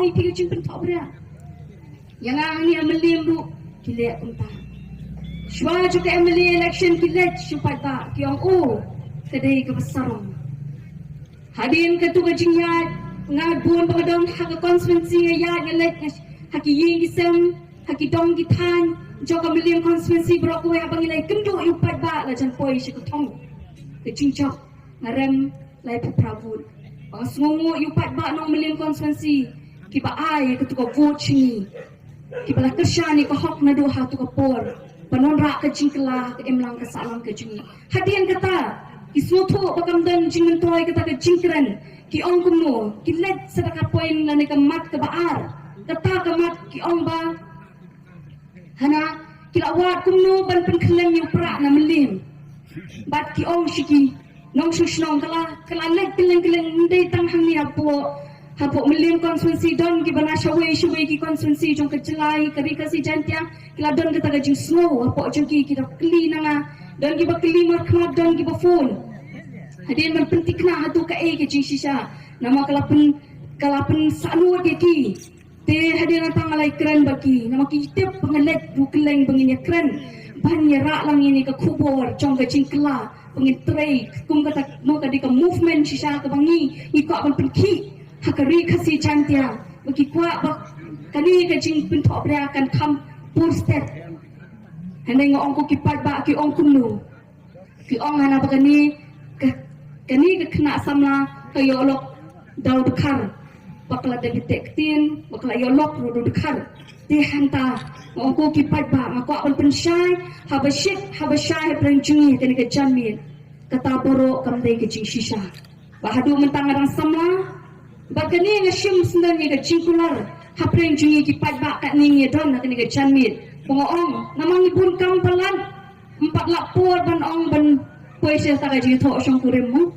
ong ipi ke jing pentok beria yang ni amelim bu kile unta shwa juga emily election kile supaya tak kiong kedai kebesarong hadin ketua jingyat ngabun pengadong hak konstituensi ya ngelek hak ying gisem hak dong gitan joka million konstituensi berok we abang ilai kendo upat ba la jan poi sikutong ke jingjok ngarem lai pravut bang sungu upat ba no million konstituensi kiba ai ketua vote chini kiba la kershani ko hok na do ha tu ko por panonra ke jingkla ke emlang ke salang ke jingi hadin kata Isuto bakam dan jingan toy kita ke jingkran ki ong kumno ki let sedaka poin na ka mat ke baar kata ke mat ki ong ba hana ki lawat kumno ban pen khlem yu pra na melim bat ki ong shiki nong shushnom kala let kileng ndai tang hang ni apo melim konstituensi don ki bana shawei ki konstituensi jong ke jelai kari kasi jantia kila don kita ke jing snow apo jong ki kita kli na dan kita kelima kemat dan kita phone hadin berpenting kena hatu ke ke jing sisa nama kalapen sanu ke ki te hadin datang alai keren bagi nama kita pengelet bukeleng penginya keren banyak rak lang ini ke kubur jong ke jing kela pengitrai kum kata no ke movement sisa ke bangi ikut akan pergi hakari kasih cantia bagi kuat kali ke jing pintok berakan kam pur step Hendak ngong ko kipat ba ki ong kumnu ki ong hana bagani kani ke kena samla ke yolok daud khar bakla de detektin bakla yolok ro khar ti hanta ngong ko kipat ba mako on pensyai habashai perencungi kani ke jamin kata boro kamdai ke jing sisa bahadu mentang arang samla bagani ngashim sendan ke jingkular ha perencungi kipat ba kat ningi don kani ke jamin Pengong, namang ibun kam pelan 4 lapor ban ong ban puisi tak gaji thok song kuremu.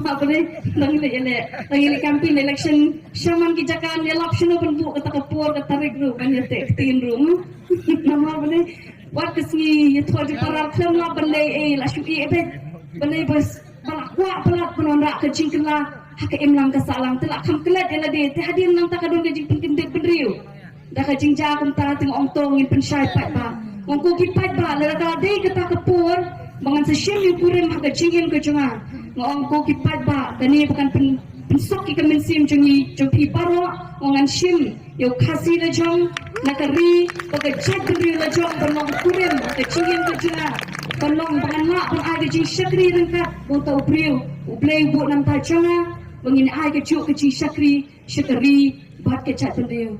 Apa ni? Lagi campaign election shaman kijakan election ban bu kata kapor kata regru ban yate tin room. Nama apa ni? Wat kesni thok di para film la ban lei la shu e bet ban lei bas balak wa balak penonrak ke jingkela hak emlang ke salang telak kam kelat ela de hadir nang tak adon ke jing penting de bedriu. Dah ke jingja kum tara tengok ong tong in pensyai pat ba ong ko kipat ba la da dei kata kapur bangan sesiem yu purim hak jingin ke junga ong ko kipat ba kani bukan pensok ki kemensim jungi jopi paro ongan sim yu khasi la jong na kari bagi jagri la jong banong purim hak jingin ke junga banong bangan mak bang ai jing syakri rengkat botau priu ublei bu nam ta junga bangin ai ke juk ke jing syakri bat ke chat pendiu